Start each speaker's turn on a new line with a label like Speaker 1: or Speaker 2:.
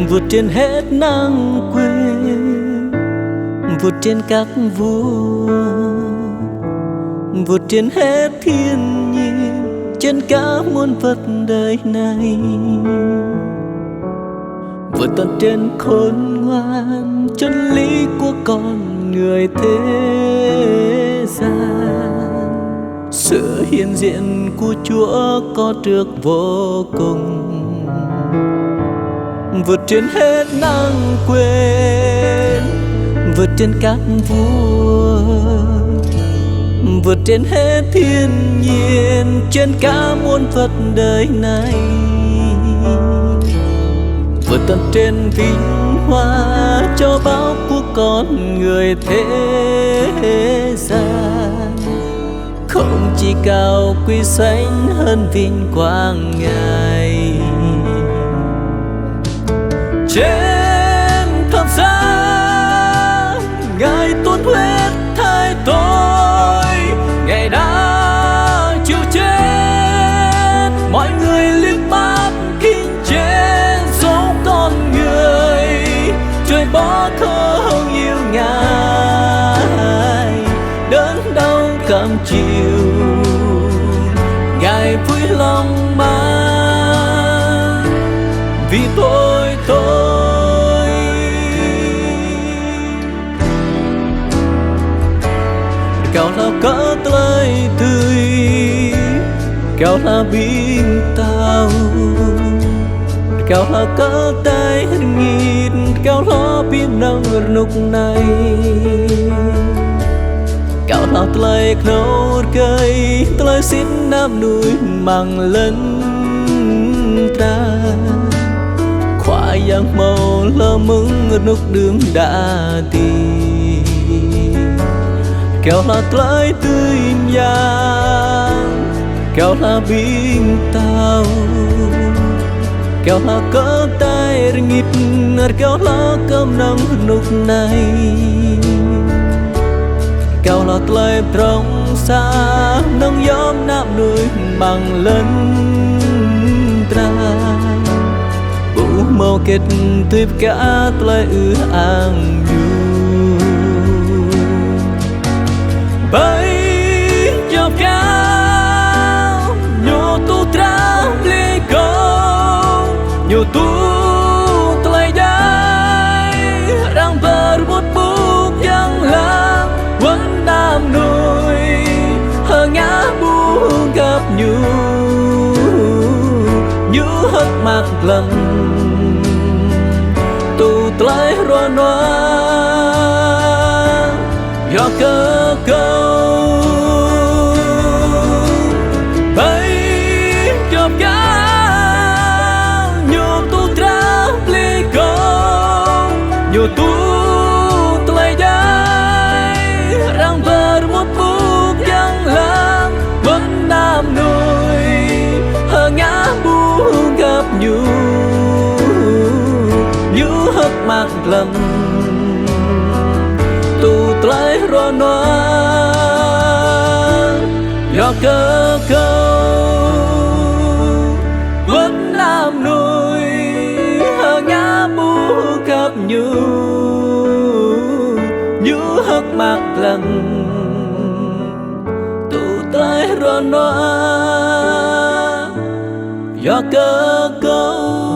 Speaker 1: vượt trên hết nắng quên, vượt trên các vua, vượt trên hết thiên nhiên, trên cả muôn vật đời này. Vượt tận trên khôn ngoan chân lý của con người thế gian. Sự hiện diện của Chúa có trước vô cùng, vượt trên hết nắng quên, vượt trên các vua, vượt trên hết thiên nhiên, trên cả muôn vật đời này. Vượt tận trên vinh hoa cho bao của con người thế gian. Không chỉ cao quý sánh hơn vinh quang Ngài. Trên thập giá Ngài tuôn huyết thay tôi, Ngài đã chịu chết. Mọi người liếc mắt khinh trên dấu con người, trời bỏ không yêu Ngài. Đớn đau cảm chịu, Ngài vui lòng mang vì tôi thôi. Kau là cỡ tới tươi, kau là biển tao, kau là cỡ tay nghịt, kau là biển nâng nục này. Kau là tơi khâu cây, tơi xin nam núi mang lên ta. Khoa yang màu lơ mừng nục đường đã đi. Kau là tơi tươi nhang, kau là biển tao, kau là cỡ tay nghịt, kau là cơm nâng nục này. Kau là tơi trong xa nâng gióm nam núi bằng lên tra. Vũ màu kết tuyếp cả tơi an du. Bay cho cao nhô tu tra ly câu, nhô tu tơi đai đang berbut buk yang lang quân nam núi hờ ngã buông gặp nhu hết mặt lần tu tơi rồi noa do cơ câu. Bay cho cao nhô tu tra ly câu, nhô tu tơi đai đang berbut buk yang lang quân nam núi hờ ngã buông gặp nhu hết mặt lần tu tơi rồi noa do cơ câu quân nam núi hờ ngã buông gặp nhu hết mặt lần tu tơi rồi noa do cơ câu.